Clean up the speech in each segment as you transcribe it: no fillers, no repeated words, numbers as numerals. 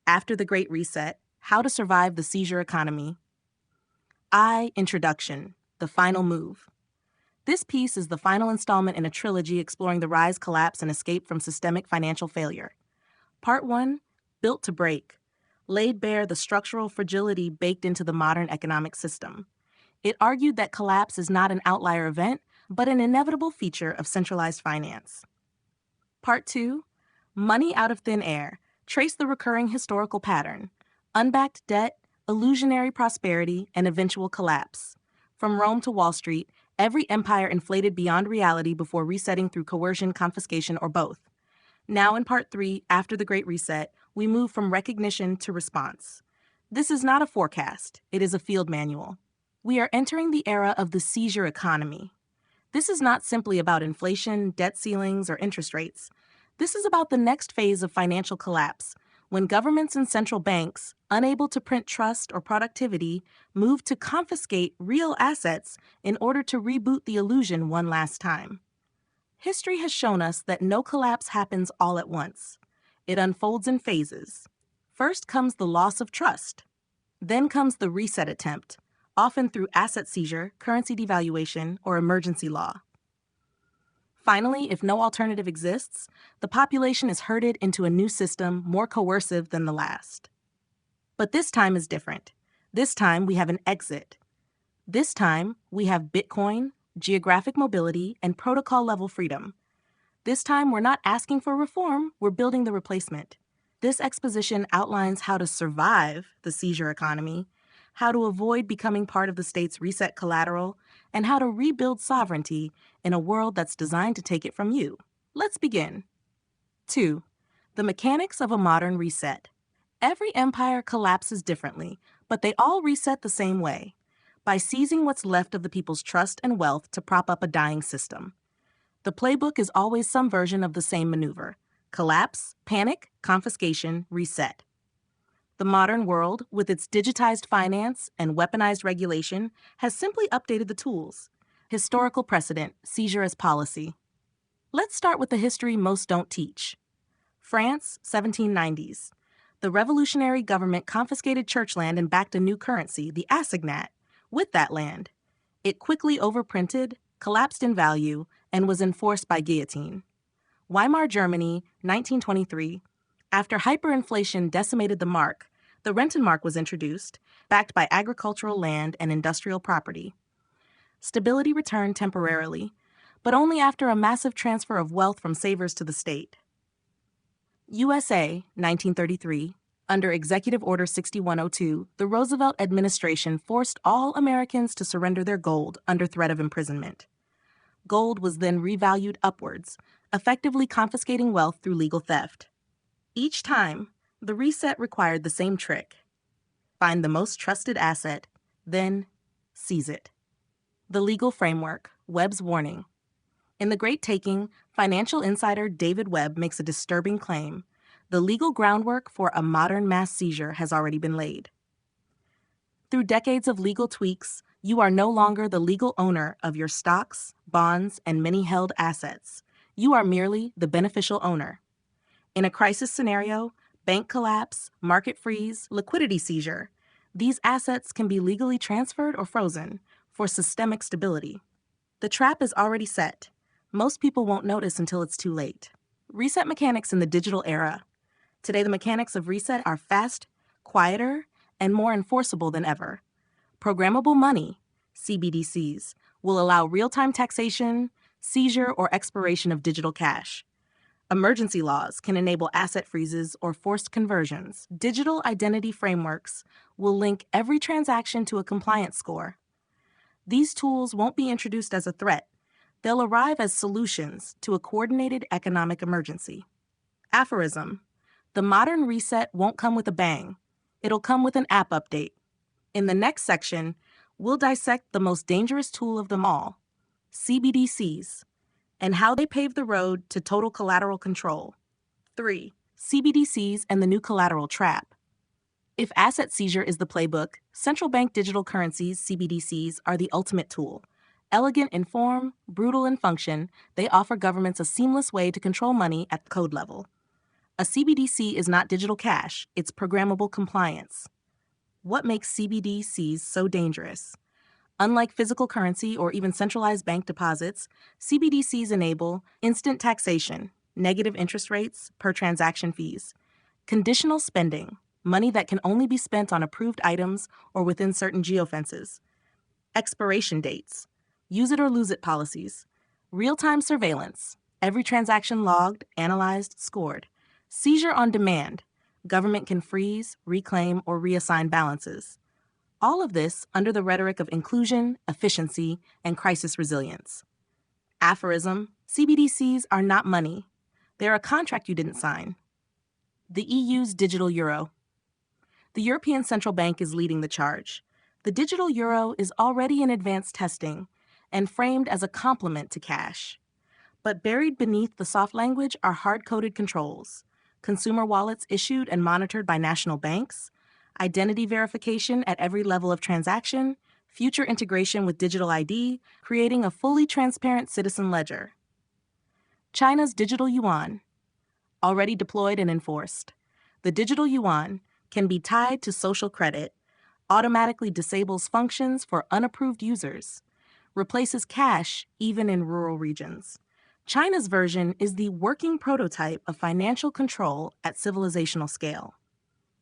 After the Great Reset, How to Survive the Seizure Economy. Introduction, The Final Move. This piece is the final installment in a trilogy exploring the rise, collapse, and escape from systemic financial failure. Part 1, Built to Break, laid bare the structural fragility baked into the modern economic system. It argued that collapse is not an outlier event, but an inevitable feature of centralized finance. Part 2, Money Out of Thin Air, traced the recurring historical pattern: unbacked debt, illusionary prosperity, and eventual collapse. From Rome to Wall Street, every empire inflated beyond reality before resetting through coercion, confiscation, or both. Now in Part 3, After the Great Reset, we move from recognition to response. This is not a forecast, it is a field manual. We are entering the era of the seizure economy. This is not simply about inflation, debt ceilings, or interest rates. This is about the next phase of financial collapse, when governments and central banks, unable to print trust or productivity, move to confiscate real assets in order to reboot the illusion one last time. History has shown us that no collapse happens all at once. It unfolds in phases. First comes the loss of trust. Then comes the reset attempt, often through asset seizure, currency devaluation, or emergency law. Finally, if no alternative exists, the population is herded into a new system more coercive than the last. But this time is different. This time we have an exit. This time we have Bitcoin, geographic mobility, and protocol-level freedom. This time we're not asking for reform, we're building the replacement. This exposition outlines how to survive the seizure economy, how to avoid becoming part of the state's reset collateral, and how to rebuild sovereignty in a world that's designed to take it from you. Let's begin. 2. The mechanics of a modern reset. Every empire collapses differently, but they all reset the same way, by seizing what's left of the people's trust and wealth to prop up a dying system. The playbook is always some version of the same maneuver: collapse, panic, confiscation, reset. The modern world, with its digitized finance and weaponized regulation, has simply updated the tools. Historical precedent, seizure as policy. Let's start with the history most don't teach. France, 1790s. The revolutionary government confiscated church land and backed a new currency, the assignat, with that land. It quickly overprinted, collapsed in value, and was enforced by guillotine. Weimar Germany, 1923. After hyperinflation decimated the mark, the Rentenmark was introduced, backed by agricultural land and industrial property. Stability returned temporarily, but only after a massive transfer of wealth from savers to the state. USA, 1933. Under Executive Order 6102, the Roosevelt administration forced all Americans to surrender their gold under threat of imprisonment. Gold was then revalued upwards, effectively confiscating wealth through legal theft. Each time, the reset required the same trick: find the most trusted asset, then seize it. The legal framework, Webb's warning. In The Great Taking, financial insider David Webb makes a disturbing claim: the legal groundwork for a modern mass seizure has already been laid. Through decades of legal tweaks, you are no longer the legal owner of your stocks, bonds, and many held assets. You are merely the beneficial owner. In a crisis scenario, bank collapse, market freeze, liquidity seizure, these assets can be legally transferred or frozen for systemic stability. The trap is already set. Most people won't notice until it's too late. Reset mechanics in the digital era. Today, the mechanics of reset are fast, quieter, and more enforceable than ever. Programmable money, CBDCs, will allow real-time taxation, seizure, or expiration of digital cash. Emergency laws can enable asset freezes or forced conversions. Digital identity frameworks will link every transaction to a compliance score. These tools won't be introduced as a threat. They'll arrive as solutions to a coordinated economic emergency. Aphorism: the modern reset won't come with a bang. It'll come with an app update. In the next section, we'll dissect the most dangerous tool of them all, CBDCs, and how they pave the road to total collateral control. 3. CBDCs and the new collateral trap. If asset seizure is the playbook, central bank digital currencies, CBDCs, are the ultimate tool. Elegant in form, brutal in function, they offer governments a seamless way to control money at the code level. A CBDC is not digital cash, it's programmable compliance. What makes CBDCs so dangerous? Unlike physical currency or even centralized bank deposits, CBDCs enable instant taxation, negative interest rates, per transaction fees, conditional spending, money that can only be spent on approved items or within certain geofences, expiration dates, use it or lose it policies, real-time surveillance, every transaction logged, analyzed, scored, seizure on demand, government can freeze, reclaim, or reassign balances. All of this under the rhetoric of inclusion, efficiency, and crisis resilience. Aphorism: CBDCs are not money. They're a contract you didn't sign. The EU's digital euro. The European Central Bank is leading the charge. The digital euro is already in advanced testing and framed as a complement to cash. But buried beneath the soft language are hard-coded controls, consumer wallets issued and monitored by national banks, identity verification at every level of transaction, future integration with digital ID, creating a fully transparent citizen ledger. China's digital yuan, already deployed and enforced. The digital yuan can be tied to social credit, automatically disables functions for unapproved users, replaces cash even in rural regions. China's version is the working prototype of financial control at civilizational scale.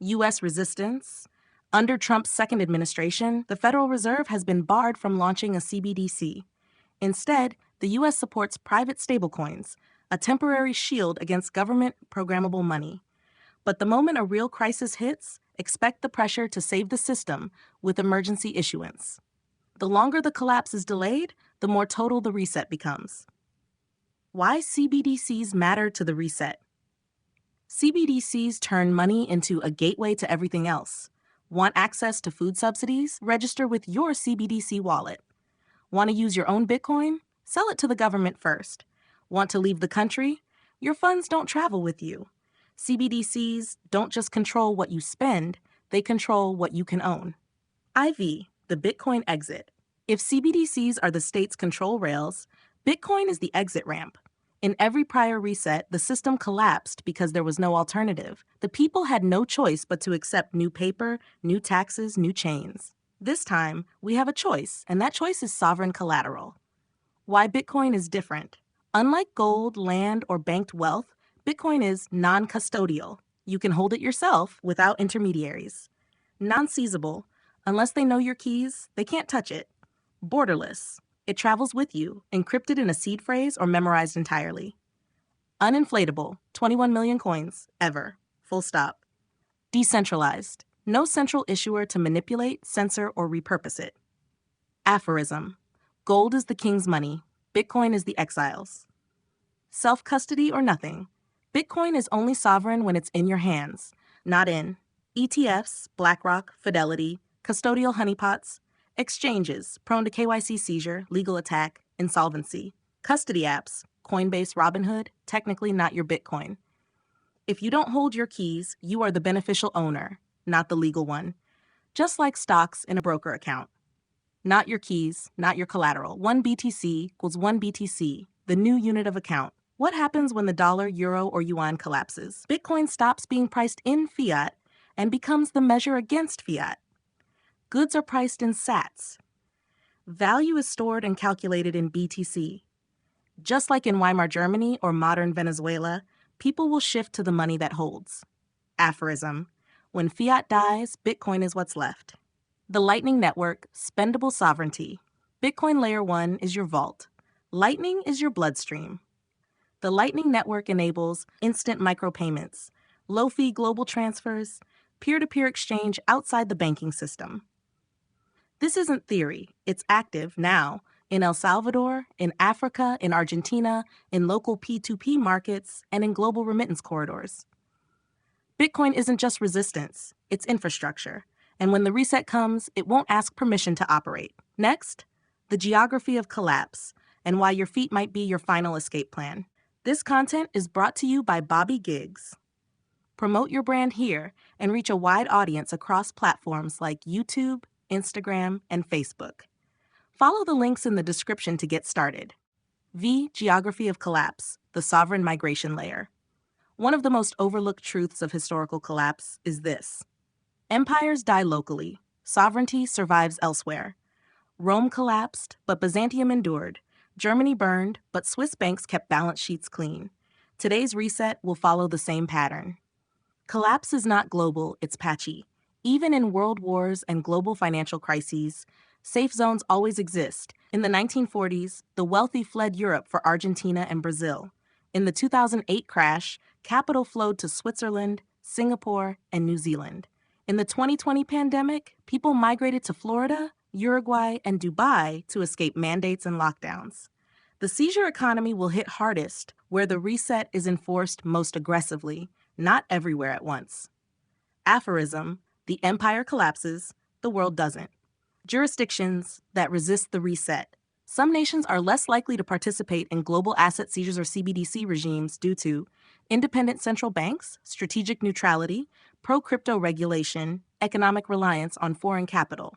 U.S. resistance. Under Trump's second administration, the Federal Reserve has been barred from launching a CBDC. Instead, the U.S. supports private stablecoins, a temporary shield against government programmable money. But the moment a real crisis hits, expect the pressure to save the system with emergency issuance. The longer the collapse is delayed, the more total the reset becomes. Why CBDCs matter to the reset? CBDCs turn money into a gateway to everything else. Want access to food subsidies? Register with your CBDC wallet. Want to use your own Bitcoin? Sell it to the government first. Want to leave the country? Your funds don't travel with you. CBDCs don't just control what you spend, they control what you can own. IV, the Bitcoin exit. If CBDCs are the state's control rails, Bitcoin is the exit ramp. In every prior reset, the system collapsed because there was no alternative. The people had no choice but to accept new paper, new taxes, new chains. This time, we have a choice, and that choice is sovereign collateral. Why Bitcoin is different. Unlike gold, land, or banked wealth, Bitcoin is non-custodial. You can hold it yourself without intermediaries. Non-seizable. Unless they know your keys, they can't touch it. Borderless. It travels with you, encrypted in a seed phrase or memorized entirely. Uninflatable. 21 million coins, ever. Full stop. Decentralized. No central issuer to manipulate, censor, or repurpose it. Aphorism. Gold is the king's money. Bitcoin is the exile's. Self-custody or nothing. Bitcoin is only sovereign when it's in your hands, not in ETFs, BlackRock, Fidelity, custodial honeypots, exchanges prone to KYC seizure, legal attack, insolvency, custody apps, Coinbase, Robinhood, technically not your Bitcoin. If you don't hold your keys, you are the beneficial owner, not the legal one. Just like stocks in a broker account. Not your keys, not your collateral. 1 BTC equals 1 BTC, the new unit of account. What happens when the dollar, euro, or yuan collapses? Bitcoin stops being priced in fiat and becomes the measure against fiat. Goods are priced in sats. Value is stored and calculated in BTC. Just like in Weimar Germany or modern Venezuela, people will shift to the money that holds. Aphorism. When fiat dies, Bitcoin is what's left. The Lightning Network, spendable sovereignty. Bitcoin Layer 1 is your vault. Lightning is your bloodstream. The Lightning Network enables instant micropayments, low-fee global transfers, peer-to-peer exchange outside the banking system. This isn't theory. It's active now in El Salvador, in Africa, in Argentina, in local P2P markets, and in global remittance corridors. Bitcoin isn't just resistance, it's infrastructure. And when the reset comes, it won't ask permission to operate. Next, the geography of collapse and why your feet might be your final escape plan. This content is brought to you by Bobby Giggs. Promote your brand here and reach a wide audience across platforms like YouTube, Instagram, and Facebook. Follow the links in the description to get started. Geography of collapse, the sovereign migration layer. One of the most overlooked truths of historical collapse is this: empires die locally, sovereignty survives elsewhere. Rome collapsed, but Byzantium endured. Germany burned, but Swiss banks kept balance sheets clean. Today's reset will follow the same pattern. Collapse is not global, it's patchy. Even in world wars and global financial crises, safe zones always exist. In the 1940s, the wealthy fled Europe for Argentina and Brazil. In the 2008 crash, capital flowed to Switzerland, Singapore, and New Zealand. In the 2020 pandemic, people migrated to Florida, Uruguay, and Dubai to escape mandates and lockdowns. The seizure economy will hit hardest where the reset is enforced most aggressively, not everywhere at once. Aphorism: the empire collapses, the world doesn't. Jurisdictions that resist the reset. Some nations are less likely to participate in global asset seizures or CBDC regimes due to independent central banks, strategic neutrality, pro-crypto regulation, economic reliance on foreign capital.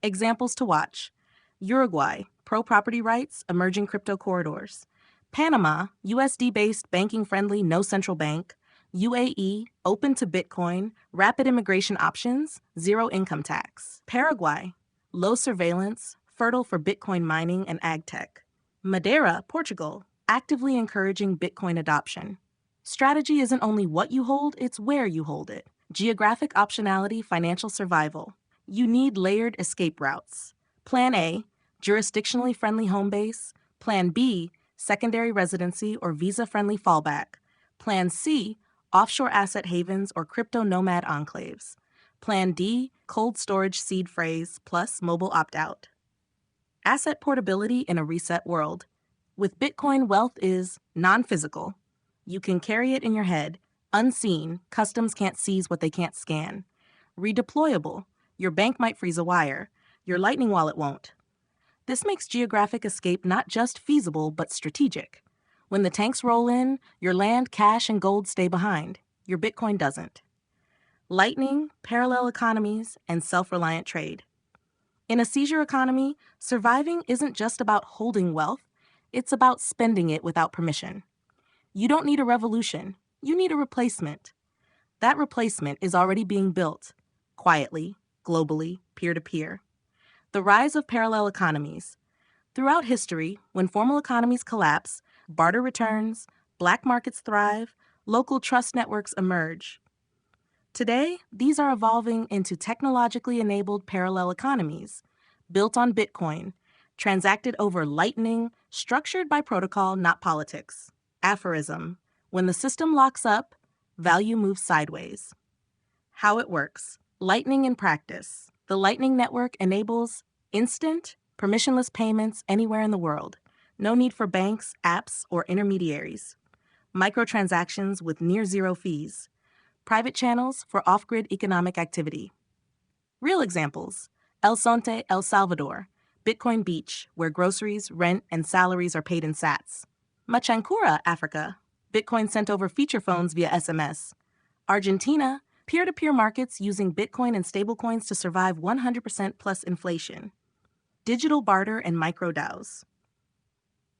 Examples to watch: Uruguay, pro-property rights, emerging crypto corridors. Panama, USD-based, banking-friendly, no central bank. UAE, open to Bitcoin, rapid immigration options, zero income tax. Paraguay, low surveillance, fertile for Bitcoin mining and ag tech. Madeira, Portugal, actively encouraging Bitcoin adoption. Strategy isn't only what you hold, it's where you hold it. Geographic optionality, financial survival. You need layered escape routes. Plan A, jurisdictionally friendly home base. Plan B, secondary residency or visa-friendly fallback. Plan C, offshore asset havens or crypto nomad enclaves. Plan D, cold storage seed phrase plus mobile opt-out. Asset portability in a reset world. With Bitcoin, wealth is non-physical. You can carry it in your head, unseen. Customs can't seize what they can't scan. Redeployable. Your bank might freeze a wire. Your Lightning wallet won't. This makes geographic escape not just feasible, but strategic. When the tanks roll in, your land, cash, and gold stay behind. Your Bitcoin doesn't. Lightning, parallel economies, and self-reliant trade. In a seizure economy, surviving isn't just about holding wealth, it's about spending it without permission. You don't need a revolution, you need a replacement. That replacement is already being built, quietly, globally, peer-to-peer. The rise of parallel economies. Throughout history, when formal economies collapse, barter returns, black markets thrive, local trust networks emerge. Today, these are evolving into technologically enabled parallel economies, built on Bitcoin, transacted over Lightning, structured by protocol, not politics. Aphorism: when the system locks up, value moves sideways. How it works. Lightning in practice. The Lightning Network enables instant, permissionless payments anywhere in the world. No need for banks, apps, or intermediaries. Microtransactions with near zero fees. Private channels for off-grid economic activity. Real examples: El Sonte, El Salvador, Bitcoin Beach, where groceries, rent, and salaries are paid in sats. Machankura, Africa, Bitcoin sent over feature phones via SMS. Argentina, peer-to-peer markets using Bitcoin and stablecoins to survive 100% plus inflation. Digital barter and micro-DAOs.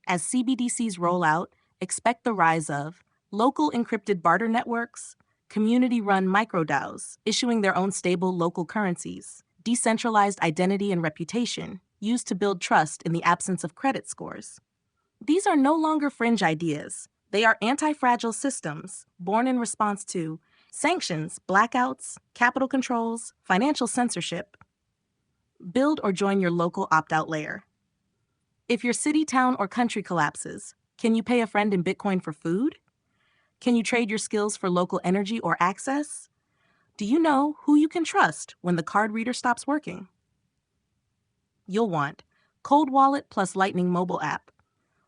As CBDCs roll out, expect the rise of local encrypted barter networks, community-run micro-DAOs issuing their own stable local currencies, decentralized identity and reputation used to build trust in the absence of credit scores. These are no longer fringe ideas. They are anti-fragile systems born in response to sanctions, blackouts, capital controls, financial censorship. Build or join your local opt-out layer. If your city, town, or country collapses, can you pay a friend in Bitcoin for food? Can you trade your skills for local energy or access? Do you know who you can trust when the card reader stops working? You'll want Cold Wallet plus Lightning mobile app,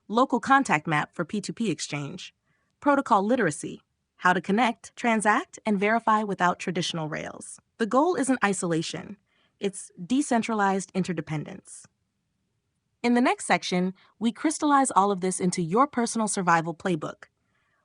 local contact map for P2P exchange, protocol literacy, how to connect, transact, and verify without traditional rails. The goal isn't isolation, it's decentralized interdependence. In the next section, we crystallize all of this into your personal survival playbook: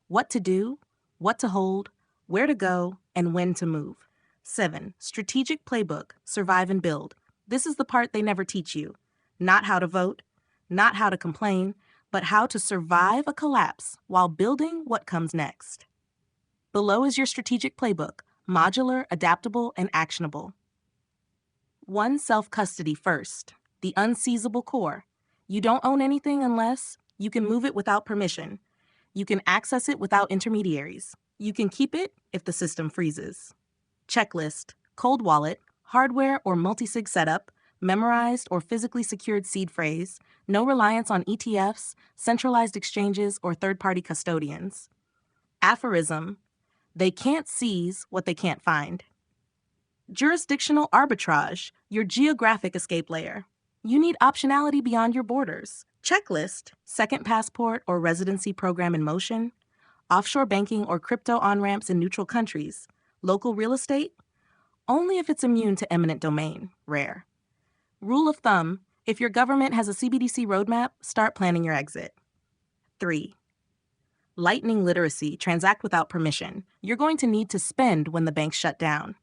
what to do, what to hold, where to go, and when to move. 7. Strategic playbook, survive and build. This is the part they never teach you. Not how to vote, not how to complain, but how to survive a collapse while building what comes next. Below is your strategic playbook, modular, adaptable, and actionable. 1. Self-custody first, the unseizable core. You don't own anything unless you can move it without permission. You can access it without intermediaries. You can keep it if the system freezes. Checklist, cold wallet, hardware or multi-sig setup, memorized or physically secured seed phrase, no reliance on ETFs, centralized exchanges, or third-party custodians. Aphorism, they can't seize what they can't find. Jurisdictional arbitrage, your geographic escape layer. You need optionality beyond your borders. Checklist, second passport or residency program in motion, offshore banking or crypto on-ramps in neutral countries, local real estate, only if it's immune to eminent domain, rare. Rule of thumb, if your government has a CBDC roadmap, start planning your exit. 3. Lightning literacy, transact without permission. You're going to need to spend when the banks shut down.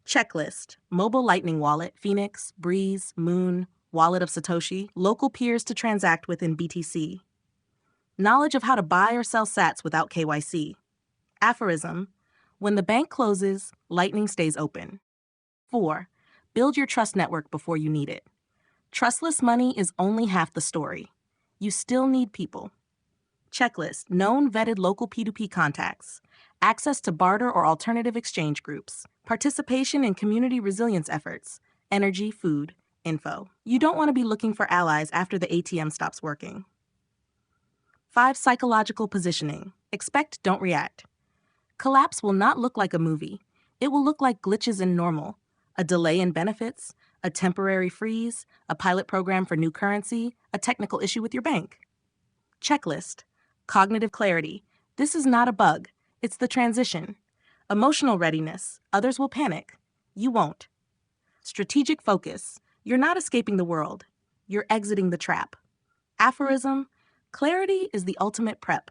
Checklist, mobile Lightning wallet, Phoenix, Breeze, Moon, Wallet of Satoshi, local peers to transact with in BTC. Knowledge of how to buy or sell sats without KYC. Aphorism, when the bank closes, Lightning stays open. 4. Build your trust network before you need it. Trustless money is only half the story. You still need people. Checklist, known vetted local P2P contacts, access to barter or alternative exchange groups, participation in community resilience efforts, energy, food, info. You don't want to be looking for allies after the ATM stops working. 5. Psychological positioning, expect, don't react. Collapse will not look like a movie. It will look like glitches in normal, a delay in benefits, a temporary freeze, a pilot program for new currency, a technical issue with your bank. Checklist, cognitive clarity. This is not a bug. It's the transition. Emotional readiness. Others will panic. You won't. Strategic focus. You're not escaping the world. You're exiting the trap. Aphorism. Clarity is the ultimate prep.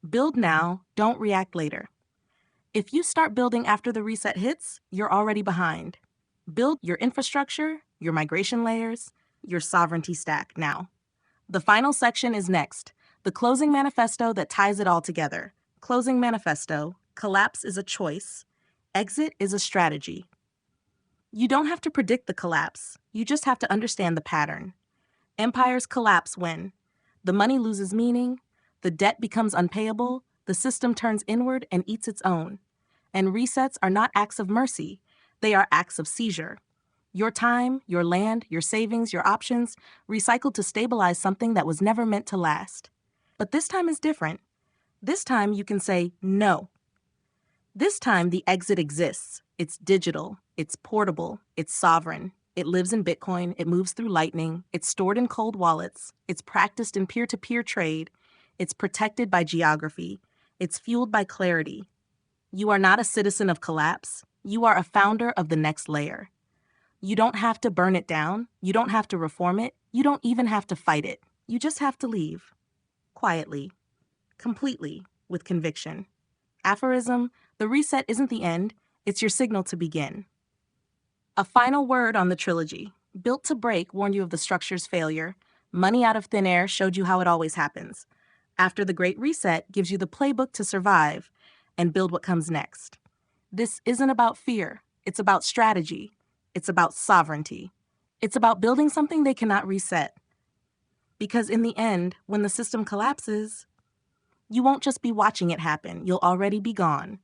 Build now, don't react later. If you start building after the reset hits, you're already behind. Build your infrastructure, your migration layers, your sovereignty stack now. The final section is next, the closing manifesto that ties it all together. Closing manifesto, collapse is a choice, exit is a strategy. You don't have to predict the collapse, you just have to understand the pattern. Empires collapse when the money loses meaning, the debt becomes unpayable, the system turns inward and eats its own. And resets are not acts of mercy, they are acts of seizure. Your time, your land, your savings, your options, recycled to stabilize something that was never meant to last. But this time is different. This time you can say no. This time the exit exists. It's digital, it's portable, it's sovereign. It lives in Bitcoin, it moves through Lightning, it's stored in cold wallets, it's practiced in peer-to-peer trade, it's protected by geography, it's fueled by clarity. You are not a citizen of collapse, you are a founder of the next layer. You don't have to burn it down, you don't have to reform it, you don't even have to fight it. You just have to leave. Quietly. Completely. With conviction. Aphorism, the reset isn't the end, it's your signal to begin. A final word on the trilogy. Built to Break warned you of the structure's failure. Money out of thin air showed you how it always happens. After the Great Reset gives you the playbook to survive and build what comes next. This isn't about fear. It's about strategy. It's about sovereignty. It's about building something they cannot reset. Because in the end, when the system collapses, you won't just be watching it happen. You'll already be gone.